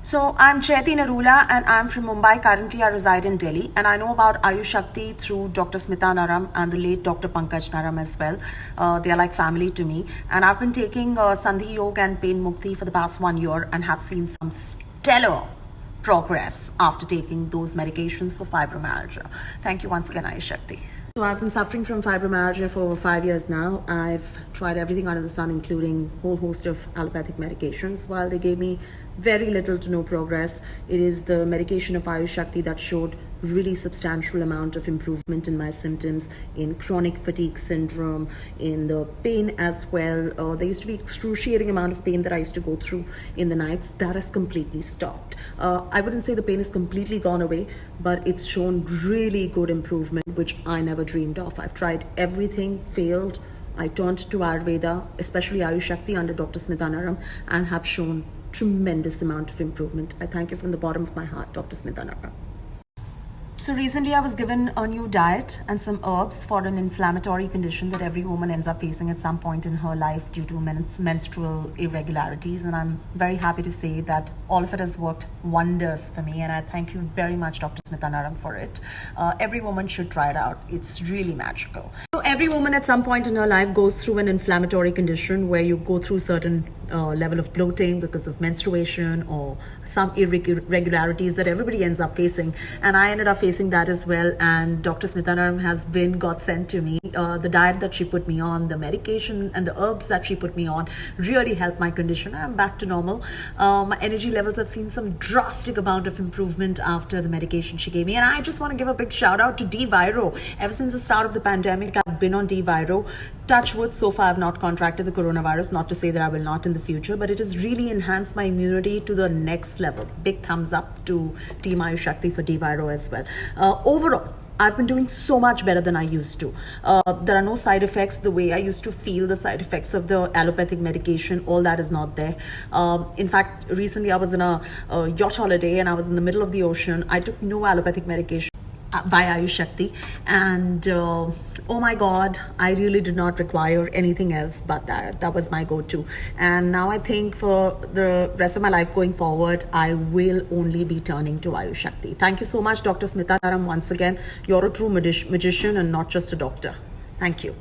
So I'm Chaiti Narula and I'm from Mumbai. Currently I reside in Delhi and I know about Ayushakti through Dr. Smita Naram and the late Dr. Pankaj Naram as well. They are like family to me, and I've been taking Sandhi Yoga and Pain Mukti for the past 1 year and have seen some stellar progress after taking those medications for fibromyalgia. Thank you once again, Ayushakti. So I've been suffering from fibromyalgia for over 5 years now. I've tried everything under the sun, including a whole host of allopathic medications. While they gave me very little to no progress, it is the medication of Ayushakti that showed really substantial amount of improvement in my symptoms, in chronic fatigue syndrome, in the pain as well. There used to be excruciating amount of pain that I used to go through in the nights. That has completely stopped. I wouldn't say the pain is completely gone away, but it's shown really good improvement, which I never dreamed of. I've tried everything, failed. I turned to Ayurveda, especially Ayushakti under Dr. Smita Naram, and have shown tremendous amount of improvement. I thank you from the bottom of my heart, Dr. Smita Naram. So recently I was given a new diet and some herbs for an inflammatory condition that every woman ends up facing at some point in her life due to menstrual irregularities, and I'm very happy to say that all of it has worked wonders for me, and I thank you very much, Dr. Smita Naram, for it. Every woman should try it out. It's really magical. So every woman at some point in her life goes through an inflammatory condition where you go through certain level of bloating because of menstruation or some irregularities that everybody ends up facing, and I ended up facing that as well. And Dr. Smita Naram has been godsend to me. The diet that she put me on, the medication and the herbs that she put me on really helped my condition. I'm back to normal. My energy levels have seen some drastic amount of improvement after the medication she gave me, and I just want to give a big shout out to D-Viro. Ever since the start of the pandemic, I've been on D-Viro. Touch wood, so far I've not contracted the coronavirus, not to say that I will not in the future, but it has really enhanced my immunity to the next level. Big thumbs up to Team Ayushakti for D-Viro as well. Overall, I've been doing so much better than I used to. There are no side effects the way I used to feel the side effects of the allopathic medication. All that is not there. In fact, recently I was in a yacht holiday and I was in the middle of the ocean. I took no allopathic medication by Ayushakti, and oh my god, I really did not require anything else but that was my go-to. And now I think for the rest of my life going forward, I will only be turning to Ayushakti. Thank you so much, Dr. Smita Naram. Once again, you're a true magician and not just a doctor. Thank you.